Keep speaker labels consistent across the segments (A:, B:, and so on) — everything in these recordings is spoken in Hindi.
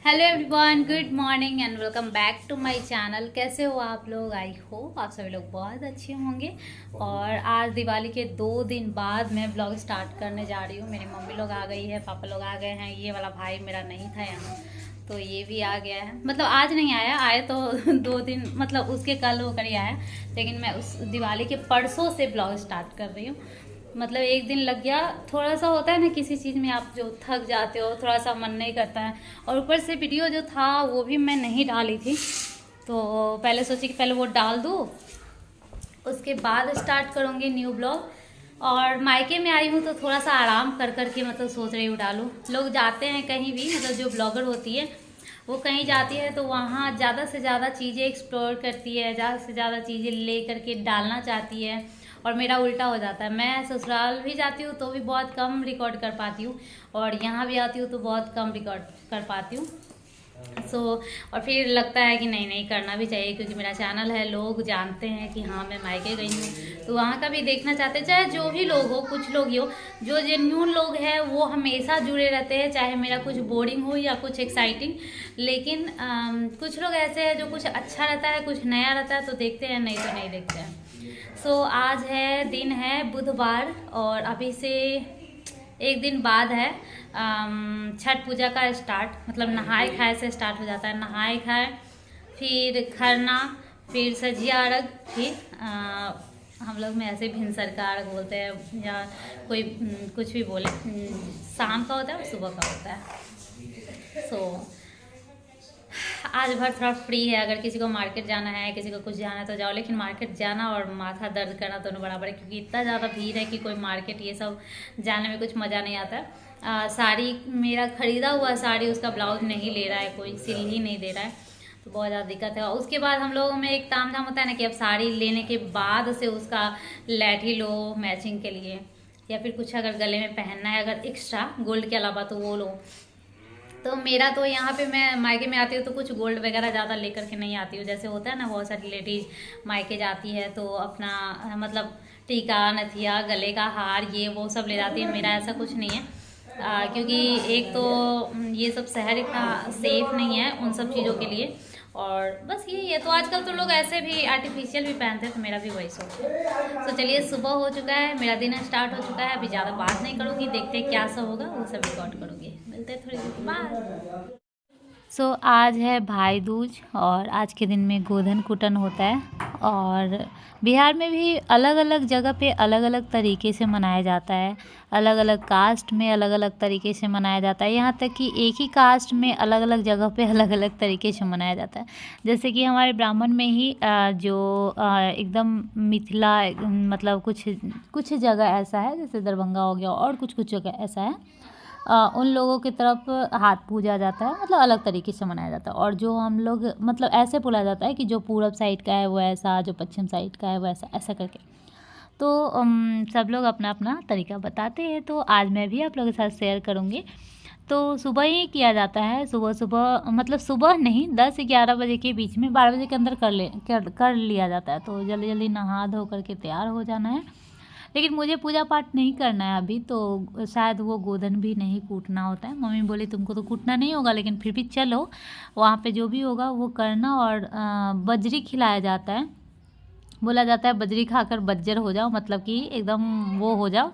A: Hello everyone, good morning and welcome back to my channel. कैसे हो आप लोग? आई होप आप सभी लोग बहुत अच्छे होंगे। और आज दिवाली के 2 दिन बाद मैं ब्लॉग स्टार्ट करने जा रही हूँ। मेरी मम्मी लोग आ गई है, पापा लोग आ गए हैं। ये वाला भाई मेरा नहीं था यहाँ, तो ये भी आ गया है। मतलब आज नहीं आया, आए तो 2 दिन, मतलब उसके कल होकर ही आया। लेकिन मैं उस दिवाली के परसों से ब्लॉग स्टार्ट कर रही हूँ। मतलब एक दिन लग गया। थोड़ा सा होता है ना, किसी चीज़ में आप जो थक जाते हो, थोड़ा सा मन नहीं करता है। और ऊपर से वीडियो जो था वो भी मैं नहीं डाली थी, तो पहले सोची कि पहले वो डाल दूँ, उसके बाद स्टार्ट करूँगी न्यू ब्लॉग। और मायके में आई हूँ तो थोड़ा सा आराम कर कर के मतलब सोच रही हूँ डालूँ। लोग जाते हैं कहीं भी, मतलब जो ब्लॉगर होती है वो कहीं जाती है तो वहाँ ज़्यादा से ज़्यादा चीज़ें एक्सप्लोर करती है, ज़्यादा से ज़्यादा चीज़ें ले करके डालना चाहती है। और मेरा उल्टा हो जाता है। मैं ससुराल भी जाती हूँ तो भी बहुत कम रिकॉर्ड कर पाती हूँ, और यहाँ भी आती हूँ तो बहुत कम रिकॉर्ड कर पाती हूँ। और फिर लगता है कि नहीं नहीं करना भी चाहिए, क्योंकि मेरा चैनल है, लोग जानते हैं कि हाँ मैं मायके गई हूँ, तो वहाँ का भी देखना चाहते हैं। चाहे जो भी लोग हो, कुछ लोग ही हो, जो जेन्यून लोग हैं वो हमेशा जुड़े रहते हैं, चाहे मेरा कुछ बोरिंग हो या कुछ एक्साइटिंग। लेकिन कुछ लोग ऐसे हैं जो कुछ अच्छा रहता है, कुछ नया रहता है तो देखते हैं, नहीं तो नहीं देखते हैं। आज है, दिन है बुधवार, और अभी से एक दिन बाद है छठ पूजा का स्टार्ट। मतलब नहाए खाए से स्टार्ट हो जाता है। नहाए खाए, फिर खरना, फिर सजिया अर्घ, फिर हम लोग में ऐसे भिनसर का अर्घ बोलते हैं, या कोई कुछ भी बोले। शाम का होता है और सुबह का होता है। आज भर थोड़ा फ्री है। अगर किसी को मार्केट जाना है, किसी को कुछ जाना है तो जाओ, लेकिन मार्केट जाना और माथा दर्द करना दोनों बराबर है, क्योंकि इतना ज़्यादा भीड़ है कि कोई मार्केट ये सब जाने में कुछ मज़ा नहीं आता है। साड़ी, मेरा ख़रीदा हुआ साड़ी, उसका ब्लाउज नहीं ले रहा है कोई, सिल ही नहीं दे रहा है, तो बहुत ज़्यादा दिक्कत है। और उसके बाद हम लोगों में एक तामझाम होता है ना कि अब साड़ी लेने के बाद से उसका लैठी लो मैचिंग के लिए, या फिर कुछ अगर गले में पहनना है अगर एक्स्ट्रा गोल्ड के अलावा तो वो लो। तो मेरा तो यहाँ पे, मैं मायके में आती हूँ तो कुछ गोल्ड वगैरह ज़्यादा लेकर के नहीं आती हूँ। जैसे होता है ना, बहुत सारी लेडीज़ मायके जाती है तो अपना मतलब टीका, नथिया, गले का हार, ये वो सब ले जाती है। मेरा ऐसा कुछ नहीं है, क्योंकि एक तो ये सब शहर इतना सेफ नहीं है उन सब चीज़ों के लिए। और बस यही है। तो आजकल तो लोग ऐसे भी आर्टिफिशियल भी पहनते हैं, तो मेरा भी वही सोच है। तो चलिए, सुबह हो चुका है, मेरा दिन स्टार्ट हो चुका है। अभी ज़्यादा बात नहीं करूँगी, देखते हैं क्या सब होगा, वो सब रिकॉर्ड करूँगी। मिलते हैं थोड़ी देर के बाद। आज है भाई दूज, और आज के दिन में गोधन कुटन होता है। और बिहार में भी अलग अलग जगह पे अलग अलग तरीके से मनाया जाता है। अलग अलग कास्ट में अलग अलग तरीके से मनाया जाता है। यहाँ तक कि एक ही कास्ट में अलग अलग जगह पे अलग अलग तरीके से मनाया जाता है। जैसे कि हमारे ब्राह्मण में ही जो एकदम मिथिला, मतलब कुछ कुछ जगह ऐसा है, जैसे दरभंगा हो गया, और कुछ कुछ जगह ऐसा है, उन लोगों की तरफ हाथ पूजा जाता है, मतलब अलग तरीके से मनाया जाता है। और जो हम लोग, मतलब ऐसे बोला जाता है कि जो पूरब साइड का है वो ऐसा, जो पश्चिम साइड का है वो ऐसा, ऐसा करके। तो सब लोग अपना अपना तरीका बताते हैं। तो आज मैं भी आप लोगों के साथ शेयर करूँगी। तो सुबह ही किया जाता है, सुबह सुबह, मतलब सुबह नहीं, 10 से 11 बजे के बीच में, 12 बजे के अंदर कर लिया जाता है। तो जल्दी जल्दी नहा धो करके तैयार हो जाना है। लेकिन मुझे पूजा पाठ नहीं करना है अभी, तो शायद वो गोधन भी नहीं कूटना होता है। मम्मी बोली तुमको तो कूटना नहीं होगा, लेकिन फिर भी चलो, वहाँ पे जो भी होगा वो करना। और बजरी खिलाया जाता है। बोला जाता है बजरी खाकर बज्जर हो जाओ, मतलब कि एकदम वो हो जाओ,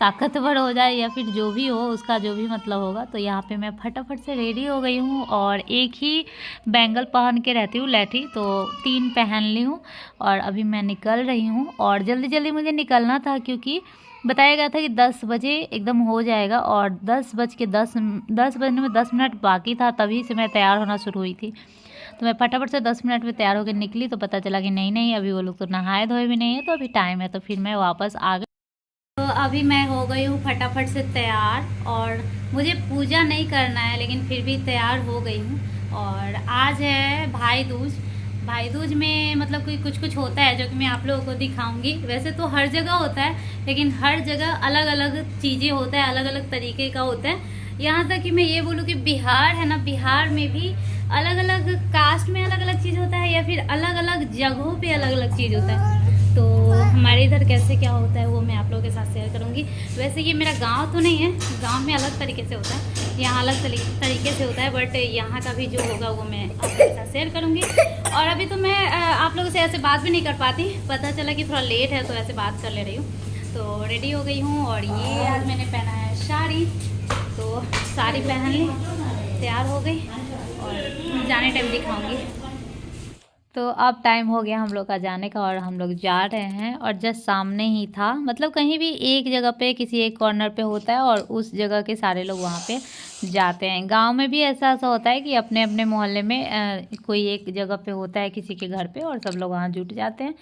A: ताकतवर हो जाए, या फिर जो भी हो उसका जो भी मतलब होगा। तो यहाँ पे मैं फटाफट से रेडी हो गई हूँ, और एक ही बैंगल पहन के रहती हूँ, लैठी, तो 3 पहन ली हूँ। और अभी मैं निकल रही हूँ, और जल्दी जल्दी मुझे निकलना था, क्योंकि बताया गया था कि 10 बजे एकदम हो जाएगा। और 10 बजने में 10 मिनट बाकी था, तभी से मैं तैयार होना शुरू हुई थी। तो मैं फटाफट से 10 मिनट में तैयार होकर निकली, तो पता चला कि नहीं नहीं, अभी वो लोग तो नहाए धोए भी नहीं है, तो अभी टाइम है। तो फिर मैं वापस आ गई। तो अभी मैं हो गई हूँ फटाफट से तैयार, और मुझे पूजा नहीं करना है, लेकिन फिर भी तैयार हो गई हूँ। और आज है भाई दूज। भाई दूज में मतलब कोई कुछ कुछ होता है जो कि मैं आप लोगों को दिखाऊंगी। वैसे तो हर जगह होता है, लेकिन हर जगह अलग अलग चीज़ें होता है, अलग अलग तरीके का होता है। यहाँ तक कि मैं ये बोलूँ कि बिहार है ना, बिहार में भी अलग अलग कास्ट में अलग अलग चीज़ होता है, या फिर अलग अलग जगहों पे अलग अलग चीज़ होता है। तो हमारे इधर कैसे क्या होता है वो मैं आप लोगों के साथ शेयर करूँगी। वैसे ये मेरा गांव तो नहीं है, गांव में अलग तरीके से होता है, यहाँ अलग तरीके से होता है, बट यहाँ का भी जो होगा वो मैं आप लोगों के साथ शेयर करूँगी। और अभी तो मैं आप लोगों से ऐसे बात भी नहीं कर पाती, पता चला कि थोड़ा लेट है तो ऐसे बात कर ले रही हूँ। तो रेडी हो गई हूँ और ये आज मैंने पहना है साड़ी, तो साड़ी पहन ली, तैयार हो गई और जाने टाइम दिखाऊंगी। तो अब टाइम हो गया हम लोग का जाने का और हम लोग जा रहे हैं। और जस्ट सामने ही था, मतलब कहीं भी एक जगह पे किसी एक कॉर्नर पे होता है और उस जगह के सारे लोग वहाँ पे जाते हैं। गांव में भी ऐसा होता है कि अपने अपने मोहल्ले में कोई एक जगह पे होता है किसी के घर पे और सब लोग वहाँ जुट जाते हैं।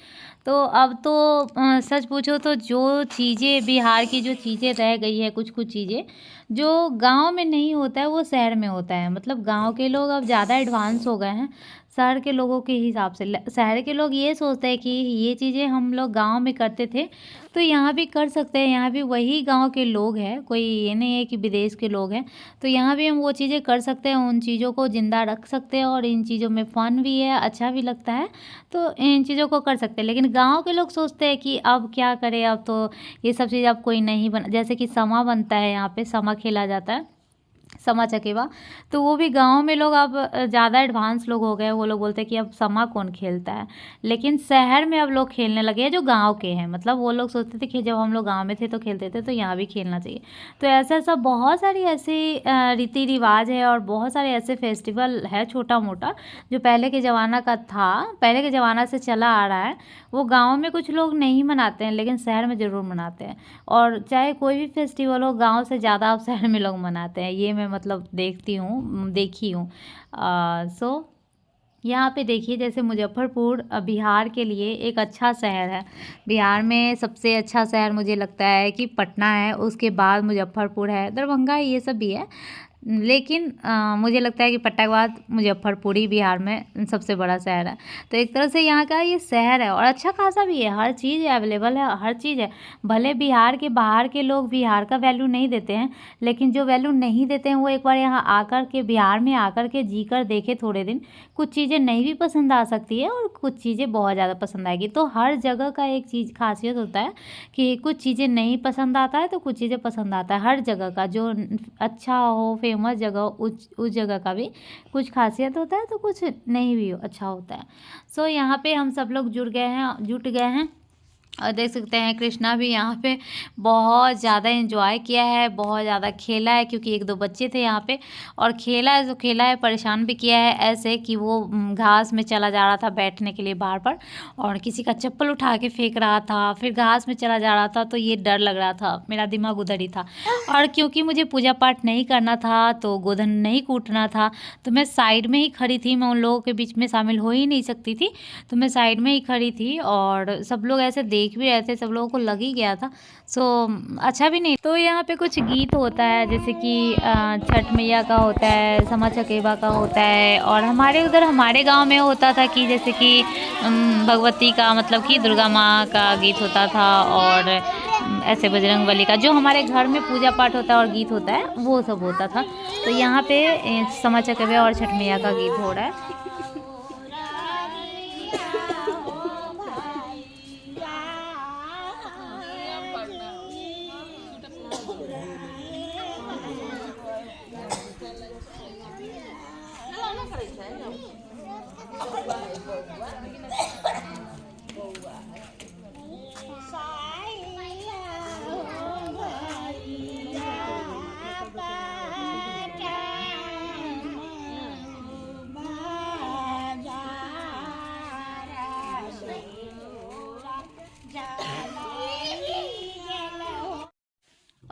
A: तो अब तो सच पूछो तो जो चीज़ें बिहार की जो चीज़ें रह गई है, कुछ कुछ चीज़ें जो गांव में नहीं होता है वो शहर में होता है। मतलब गांव के लोग अब ज़्यादा एडवांस हो गए हैं शहर के लोगों के हिसाब से। शहर के लोग ये सोचते हैं कि ये चीज़ें हम लोग गांव में करते थे तो यहाँ भी कर सकते हैं, यहाँ भी वही गांव के लोग हैं, कोई ये नहीं है कि विदेश के लोग हैं, तो यहाँ भी हम वो चीज़ें कर सकते हैं, उन चीज़ों को ज़िंदा रख सकते हैं और इन चीज़ों में फ़न भी है, अच्छा भी लगता है, तो इन चीज़ों को कर सकते हैं। लेकिन गाँव के लोग सोचते हैं कि अब क्या करें, अब तो ये सब चीज़ अब कोई नहीं बना, जैसे कि समा बनता है, यहाँ पर समा खेला जाता है, समा चकेवा, तो वो भी गांव में लोग अब ज़्यादा एडवांस लोग हो गए, वो लोग बोलते हैं कि अब समा कौन खेलता है। लेकिन शहर में अब लोग खेलने लगे हैं जो गांव के हैं, मतलब वो लोग सोचते थे कि जब हम लोग गांव में थे तो खेलते थे, तो यहाँ भी खेलना चाहिए। तो ऐसा ऐसा बहुत सारी ऐसी रीति रिवाज है और बहुत सारे ऐसे फेस्टिवल है छोटा मोटा जो पहले के ज़माना का था, पहले के ज़माना से चला आ रहा है, वो गाँव में कुछ लोग नहीं मनाते हैं लेकिन शहर में ज़रूर मनाते हैं। और चाहे कोई भी फेस्टिवल हो, गाँव से ज़्यादा अब शहर में लोग मनाते हैं, ये मैं मतलब देखी हूँ। सो यहाँ पे देखिए, जैसे मुजफ्फरपुर बिहार के लिए एक अच्छा शहर है। बिहार में सबसे अच्छा शहर मुझे लगता है कि पटना है, उसके बाद मुजफ्फरपुर है, दरभंगा ये सब भी है, लेकिन मुझे लगता है कि पटना के बाद मुजफ्फरपुर ही बिहार में सबसे बड़ा शहर है। तो एक तरह से यहाँ का ये शहर है और अच्छा खासा भी है, हर चीज़ अवेलेबल है, हर चीज़ है। भले बिहार के बाहर के लोग बिहार का वैल्यू नहीं देते हैं, लेकिन जो वैल्यू नहीं देते हैं वो एक बार यहाँ आकर के, बिहार में आकर के जी कर देखे थोड़े दिन, कुछ चीज़ें नहीं भी पसंद आ सकती है और कुछ चीज़ें बहुत ज़्यादा पसंद आएगी। तो हर जगह का एक चीज़ खासियत होता है कि कुछ चीज़ें नहीं पसंद आता है तो कुछ चीज़ें पसंद आता है। हर जगह का जो अच्छा हो, फेमस जगह, उस जगह का भी कुछ खासियत होता है तो कुछ नहीं भी अच्छा होता है। सो यहाँ पे हम सब लोग जुट गए हैं और देख सकते हैं कृष्णा भी यहाँ पे बहुत ज़्यादा एंजॉय किया है, बहुत ज़्यादा खेला है, क्योंकि एक दो बच्चे थे यहाँ पे और खेला है जो खेला है, परेशान भी किया है ऐसे कि वो घास में चला जा रहा था बैठने के लिए बार बार, और किसी का चप्पल उठा के फेंक रहा था, फिर घास में चला जा रहा था, तो ये डर लग रहा था, मेरा दिमाग उधर ही था। और क्योंकि मुझे पूजा पाठ नहीं करना था तो गोधन नहीं कूटना था, तो मैं साइड में ही खड़ी थी, मैं उन लोगों के बीच में शामिल हो ही नहीं सकती थी, तो मैं साइड में ही खड़ी थी और सब लोग ऐसे देख भी रहे थे, सब लोगों को लग ही गया था। सो अच्छा भी नहीं। तो यहाँ पे कुछ गीत होता है, जैसे कि छठ मैया का होता है, समा चकेवा का होता है, और हमारे उधर हमारे गांव में होता था कि जैसे कि भगवती का, मतलब कि दुर्गा माँ का गीत होता था, और ऐसे बजरंगबली का, जो हमारे घर में पूजा पाठ होता है और गीत होता है वो सब होता था। तो यहाँ पे समा चकेवा और छठ मैया का गीत हो रहा है।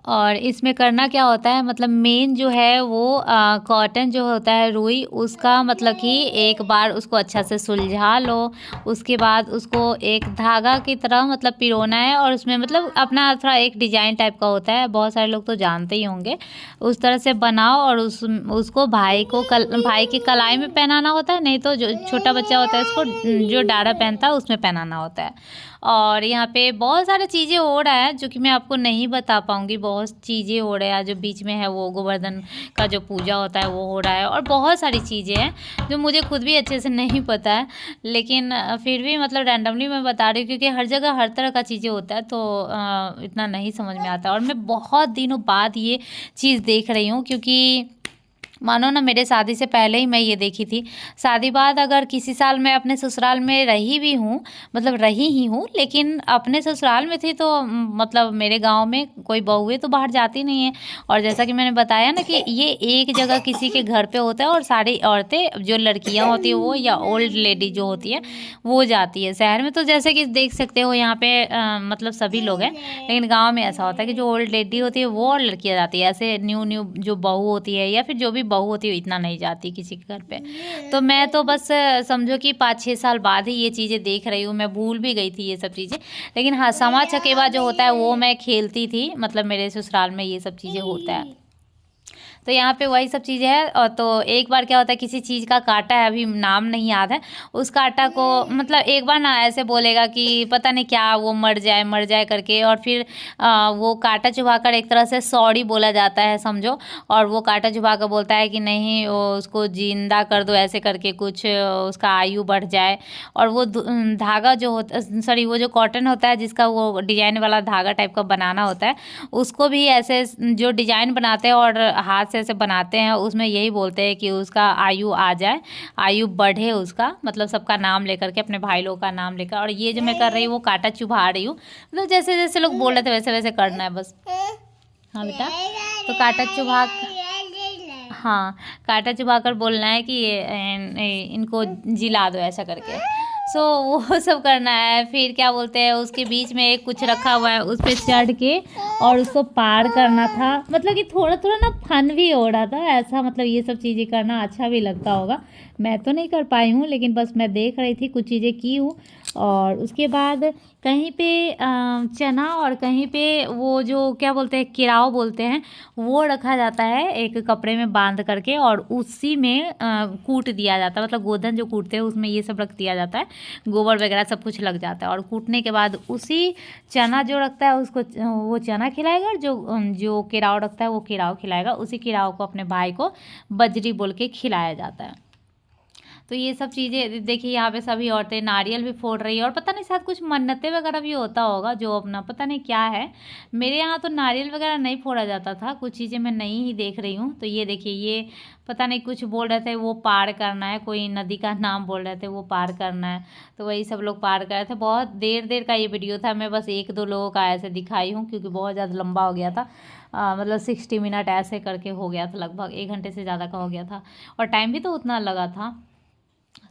A: और इसमें करना क्या होता है, मतलब मेन जो है वो कॉटन जो होता है, रुई, उसका मतलब कि एक बार उसको अच्छा से सुलझा लो, उसके बाद उसको एक धागा की तरह मतलब पिरोना है, और उसमें मतलब अपना थोड़ा एक डिजाइन टाइप का होता है, बहुत सारे लोग तो जानते ही होंगे, उस तरह से बनाओ और उसको भाई की कलाई में पहनाना होता है, नहीं तो जो छोटा बच्चा होता है उसको जो डारा पहनता है उसमें पहनाना होता है। और यहाँ पे बहुत सारी चीज़ें हो रहा है जो कि मैं आपको नहीं बता पाऊँगी। बहुत चीज़ें हो रहा है, जो बीच में है वो गोवर्धन का जो पूजा होता है वो हो रहा है, और बहुत सारी चीज़ें हैं जो मुझे खुद भी अच्छे से नहीं पता है, लेकिन फिर भी मतलब रैंडमली मैं बता रही हूँ क्योंकि हर जगह हर तरह का चीज़ें होता है, तो इतना नहीं समझ में आता। और मैं बहुत दिनों बाद ये चीज़ देख रही हूँ, क्योंकि मानो ना मेरे शादी से पहले ही मैं ये देखी थी। शादी बाद अगर किसी साल मैं अपने ससुराल में रही भी हूँ, मतलब रही ही हूँ, लेकिन अपने ससुराल में थी तो मतलब मेरे गांव में कोई बहुएं तो बाहर जाती नहीं है। और जैसा कि मैंने बताया ना कि ये एक जगह किसी के घर पे होता है, और सारी औरतें जो लड़कियां होती है वो, या ओल्ड लेडी जो होती है वो जाती है। शहर में तो जैसे कि देख सकते हो यहाँ पे मतलब सभी लोग हैं, लेकिन गाँव में ऐसा होता है कि जो ओल्ड लेडी होती है वो और लड़कियाँ जाती है। ऐसे न्यू न्यू जो बहू होती है या फिर जो भी बहू होती है इतना नहीं जाती किसी के घर पे। तो मैं तो बस समझो कि 5-6 साल बाद ही ये चीज़ें देख रही हूँ। मैं भूल भी गई थी ये सब चीज़ें, लेकिन हाँ, समा चकेवा जो होता है वो मैं खेलती थी, मतलब मेरे ससुराल में ये सब चीज़ें होता है। तो यहाँ पे वही सब चीज़ें हैं। और तो एक बार क्या होता है, किसी चीज़ का कांटा है, अभी नाम नहीं याद है, उस कांटा को मतलब एक बार ना ऐसे बोलेगा कि पता नहीं क्या वो मर जाए करके, और फिर वो कांटा चुभाकर एक तरह से सॉरी बोला जाता है समझो। और वो कांटा चुभा कर बोलता है कि नहीं उसको जिंदा कर दो, ऐसे करके कुछ उसका आयु बढ़ जाए। और वो धागा जो होता, सॉरी, वो जो कॉटन होता है जिसका वो डिजाइन वाला धागा टाइप का बनाना होता है, उसको भी ऐसे जो डिजाइन बनाते हैं और हाथ से ऐसे बनाते हैं, उसमें यही बोलते हैं कि उसका आयु आ जाए, आयु बढ़े उसका, मतलब सबका नाम लेकर के, अपने भाई लोग का नाम लेकर। और ये जो मैं कर रही हूँ वो कांटा चुभा रही हूँ, मतलब जैसे जैसे लोग बोल रहे थे वैसे वैसे करना है बस। हाँ बेटा, तो कांटा चुभा, हाँ, कांटा चुभा कर बोलना है कि इनको जिला दो ऐसा करके। सो वो सब करना है। फिर क्या बोलते हैं, उसके बीच में एक कुछ रखा हुआ है, उस पर चढ़ के और उसको पार करना था। मतलब कि थोड़ा थोड़ा ना फन भी हो रहा था ऐसा, मतलब ये सब चीज़ें करना अच्छा भी लगता होगा। मैं तो नहीं कर पाई हूँ, लेकिन बस मैं देख रही थी, कुछ चीज़ें की हूँ। और उसके बाद कहीं पे चना, और कहीं पे वो जो क्या बोलते हैं, केराव बोलते हैं, वो रखा जाता है एक कपड़े में बांध करके, और उसी में कूट दिया जाता है। मतलब गोधन जो कूटते हैं उसमें ये सब रख दिया जाता है, गोबर वगैरह सब कुछ लग जाता है। और कूटने के बाद उसी चना जो रखता है उसको वो चना खिलाएगा, और जो केराव रखता है वो केराव खिलाएगा। उसी केराव को अपने भाई को बजरी बोल के खिलाया जाता है। तो ये सब चीज़ें देखिए, यहाँ पे सभी औरतें नारियल भी फोड़ रही है, और पता नहीं शायद कुछ मन्नतें वगैरह भी होता होगा, जो अपना पता नहीं क्या है। मेरे यहाँ तो नारियल वगैरह नहीं फोड़ा जाता था, कुछ चीज़ें मैं नई ही देख रही हूँ। तो ये देखिए, ये पता नहीं कुछ बोल रहे थे, वो पार करना है, कोई नदी का नाम बोल रहे थे, वो पार करना है। तो वही सब लोग पार कर रहे थे। बहुत देर देर का ये वीडियो था, मैं बस 1-2 लोगों का ऐसे दिखाई हूँ, क्योंकि बहुत ज़्यादा लंबा हो गया था। मतलब 60 मिनट ऐसे करके हो गया था, लगभग 1 घंटे से ज़्यादा का हो गया था, और टाइम भी तो उतना लगा था।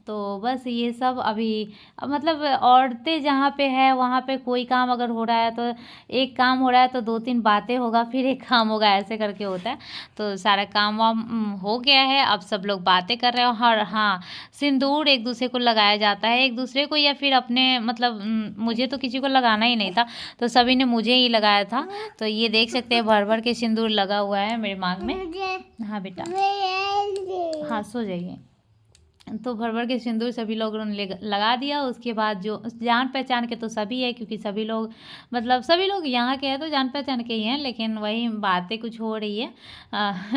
A: तो बस ये सब अभी मतलब औरतें जहाँ पे है वहाँ पे कोई काम अगर हो रहा है तो एक काम हो रहा है तो 2-3 बातें होगा, फिर एक काम होगा, ऐसे करके होता है। तो सारा काम वाम हो गया है, अब सब लोग बातें कर रहे हो। और हाँ, सिंदूर एक दूसरे को लगाया जाता है, एक दूसरे को या फिर अपने, मतलब मुझे तो किसी को लगाना ही नहीं था, तो सभी ने मुझे ही लगाया था। तो ये देख सकते हैं भर भर के सिंदूर लगा हुआ है मेरे मांग में। हाँ बेटा, हाँ सो जाइए। तो भर भर के सिंदूर सभी लोगों ने लगा दिया। उसके बाद जो जान पहचान के तो सभी है, क्योंकि सभी लोग, मतलब सभी लोग यहाँ के हैं तो जान पहचान के ही हैं, लेकिन वही बातें कुछ हो रही है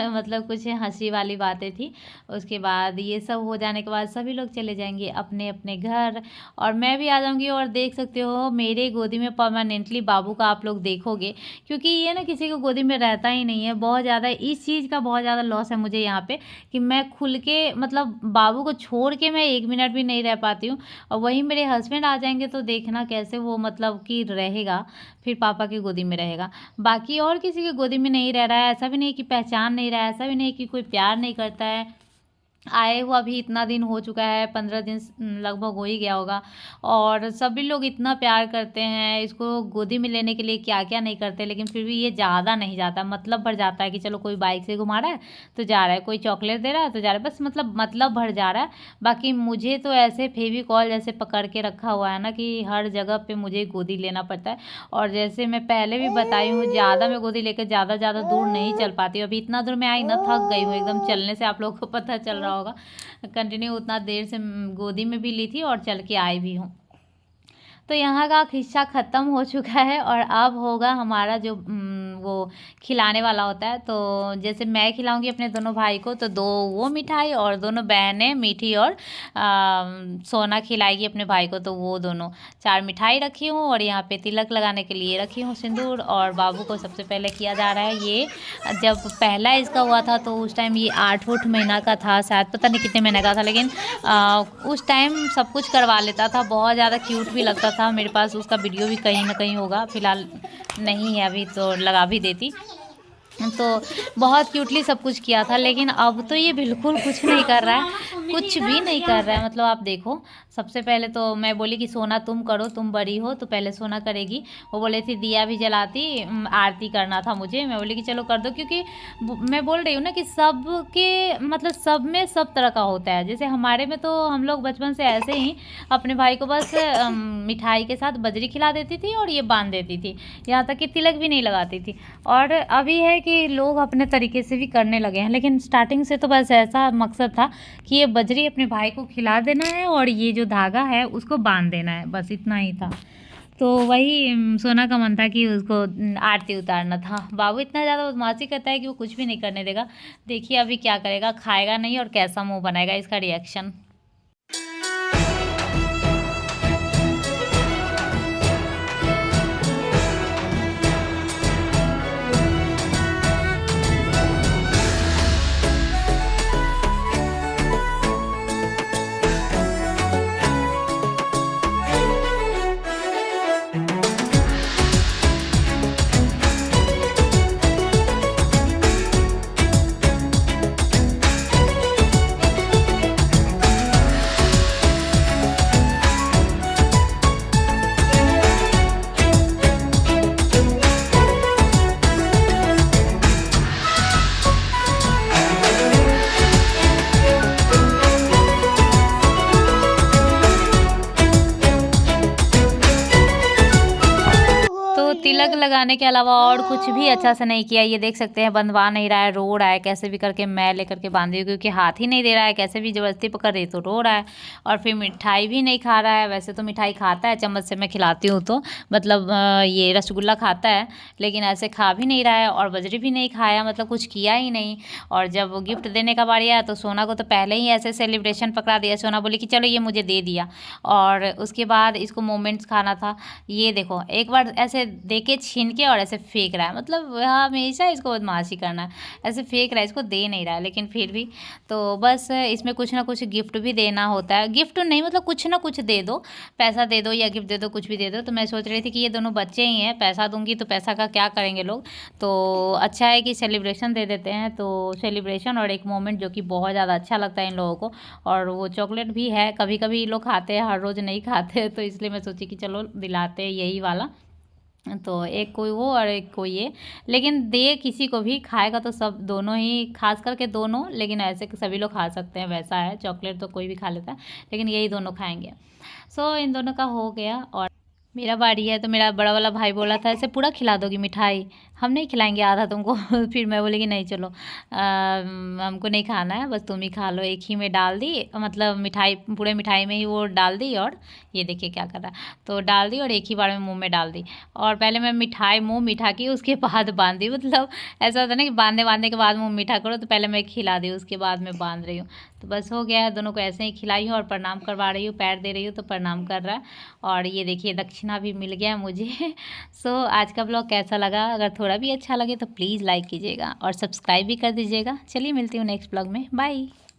A: मतलब कुछ हंसी वाली बातें थी। उसके बाद ये सब हो जाने के बाद सभी लोग चले जाएंगे अपने अपने घर, और मैं भी आ जाऊँगी। और देख सकते हो मेरे गोदी में परमानेंटली बाबू का आप लोग देखोगे, क्योंकि ये ना किसी को गोदी में रहता ही नहीं है। बहुत ज़्यादा इस चीज़ का बहुत ज़्यादा लॉस है मुझे यहाँ पे, कि मैं खुल के मतलब बाबू को छोड़ के मैं 1 मिनट भी नहीं रह पाती हूँ। और वहीं मेरे हस्बैंड आ जाएंगे तो देखना कैसे वो मतलब कि रहेगा, फिर पापा की गोदी में रहेगा। बाकी और किसी की गोदी में नहीं रह रहा है। ऐसा भी नहीं कि पहचान नहीं रहा है, ऐसा भी नहीं कि कोई प्यार नहीं करता है। आए हुआ भी इतना दिन हो चुका है, 15 दिन लगभग हो ही गया होगा, और सभी लोग इतना प्यार करते हैं इसको गोदी में लेने के लिए, क्या क्या नहीं करते। लेकिन फिर भी ये ज़्यादा नहीं जाता, मतलब भर जाता है कि चलो कोई बाइक से घुमा रहा है तो जा रहा है, कोई चॉकलेट दे रहा है तो जा रहा है, बस मतलब भर जा रहा है। बाकी मुझे तो ऐसे फेविकॉल जैसे पकड़ के रखा हुआ है ना, कि हर जगह पे मुझे गोदी लेना पड़ता है। और जैसे मैं पहले भी बताई हूँ, ज़्यादा मैं गोदी लेकर ज़्यादा दूर नहीं चल पाती हूँ। अभी इतना दूर मैं आई ना, थक गई हूँ एकदम चलने से, आप लोगों को पता चल रहा होगा। कंटिन्यू उतना देर से गोदी में भी ली थी और चल के आई भी हूँ। तो यहाँ का हिस्सा ख़त्म हो चुका है और अब होगा हमारा जो वो खिलाने वाला होता है। तो जैसे मैं खिलाऊंगी अपने दोनों भाई को, तो 2 वो मिठाई और दोनों बहनें मीठी और सोना खिलाएगी अपने भाई को। तो वो दोनों 4 मिठाई रखी हूँ और यहाँ पे तिलक लगाने के लिए रखी हूँ सिंदूर। और बाबू को सबसे पहले किया जा रहा है ये। जब पहला इसका हुआ था तो उस टाइम ये 8 महीना का था शायद, पता नहीं कितने महीने का था, लेकिन उस टाइम सब कुछ करवा लेता था, बहुत ज़्यादा क्यूट भी लगता था। मेरे पास उसका वीडियो भी कहीं ना कहीं होगा, फिलहाल नहीं है अभी तो लगा भी देती। तो बहुत क्यूटली सब कुछ किया था, लेकिन अब तो ये बिल्कुल कुछ नहीं कर रहा है, कुछ भी नहीं कर रहा है। मतलब आप देखो, सबसे पहले तो मैं बोली कि सोना तुम करो, तुम बड़ी हो तो पहले सोना करेगी। वो बोले थी दिया भी जलाती, आरती करना था मुझे। मैं बोली कि चलो कर दो, क्योंकि मैं बोल रही हूँ ना कि सबके मतलब सब में सब तरह का होता है। जैसे हमारे में तो हम लोग बचपन से ऐसे ही अपने भाई को बस मिठाई के साथ बजरी खिला देती थी और ये बांध देती थी, यहाँ तक कि तिलक भी नहीं लगाती थी। और अभी है कि लोग अपने तरीके से भी करने लगे हैं, लेकिन स्टार्टिंग से तो बस ऐसा मकसद था कि ये बजरी अपने भाई को खिला देना है और ये जो धागा है उसको बांध देना है, बस इतना ही था। तो वही सोना का मन था कि उसको आरती उतारना था। बाबू इतना ज़्यादा बदमाशी करता है कि वो कुछ भी नहीं करने देगा। देखिए अभी क्या करेगा, खाएगा नहीं और कैसा मुंह बनाएगा, इसका रिएक्शन। तिलक लगाने के अलावा और कुछ भी अच्छा से नहीं किया। ये देख सकते हैं बंधवा नहीं रहा है, रो रहा है, कैसे भी करके मैं लेकर के बांधी हूँ, क्योंकि हाथ ही नहीं दे रहा है। कैसे भी ज़बरदस्ती पकड़ रही तो रो रहा है। और फिर मिठाई भी नहीं खा रहा है। वैसे तो मिठाई खाता है, चम्मच से मैं खिलाती हूँ तो मतलब ये रसगुल्ला खाता है, लेकिन ऐसे खा भी नहीं रहा है और बजरी भी नहीं खाया, मतलब कुछ किया ही नहीं। और जब गिफ्ट देने का बारी आया तो सोना को तो पहले ही ऐसे सेलिब्रेशन पकड़ा दिया। सोना बोली कि चलो ये मुझे दे दिया, और उसके बाद इसको मोमेंट्स खाना था। ये देखो एक बार ऐसे दे के छीन के और ऐसे फेंक रहा है, मतलब हमेशा इसको बदमाशी करना है, ऐसे फेंक रहा है, इसको दे नहीं रहा है। लेकिन फिर भी तो बस इसमें कुछ ना कुछ गिफ्ट भी देना होता है। गिफ्ट नहीं मतलब कुछ ना कुछ दे दो, पैसा दे दो या गिफ्ट दे दो, कुछ भी दे दो। तो मैं सोच रही थी कि ये दोनों बच्चे ही हैं, पैसा दूंगी तो पैसा का क्या करेंगे लोग, तो अच्छा है कि सेलिब्रेशन दे देते हैं। तो सेलिब्रेशन और एक मोमेंट जो कि बहुत ज़्यादा अच्छा लगता है इन लोगों को। और वो चॉकलेट भी है, कभी कभी लोग खाते हैं, हर रोज़ नहीं खाते, तो इसलिए मैं सोची कि चलो दिलाते हैं यही वाला। तो एक कोई वो और एक कोई ये, लेकिन दे किसी को भी, खाएगा तो सब दोनों ही, खास करके दोनों, लेकिन ऐसे सभी लोग खा सकते हैं, वैसा है। चॉकलेट तो कोई भी खा लेता है, लेकिन यही दोनों खाएंगे। सो इन दोनों का हो गया। और मेरा बारी है तो मेरा बड़ा वाला भाई बोला था ऐसे पूरा खिला दोगी मिठाई, हम नहीं खिलाएंगे आधा तुमको। फिर मैं बोली कि नहीं चलो, हमको नहीं खाना है, बस तुम ही खा लो। एक ही में डाल दी, मतलब मिठाई पूरे मिठाई में ही वो डाल दी। और ये देखिए क्या कर रहा है, तो डाल दी और एक ही बार में मुंह में डाल दी। और पहले मैं मिठाई मुंह मीठा की, उसके बाद बांधी। मतलब ऐसा होता है ना कि बांधने के बाद मुंह मीठा करो, तो पहले मैं खिला दी उसके बाद मैं बांध रही हूँ। तो बस हो गया है, दोनों को ऐसे ही खिलाई हूँ और प्रणाम करवा रही हूँ, पैर दे रही हूँ तो प्रणाम कर रहा है। और ये देखिए दक्षिणा भी मिल गया मुझे। सो आज का ब्लॉग कैसा लगा, अगर थोड़ा भी अच्छा लगे तो प्लीज़ लाइक कीजिएगा और सब्सक्राइब भी कर दीजिएगा। चलिए मिलती हूँ नेक्स्ट ब्लॉग में, बाय।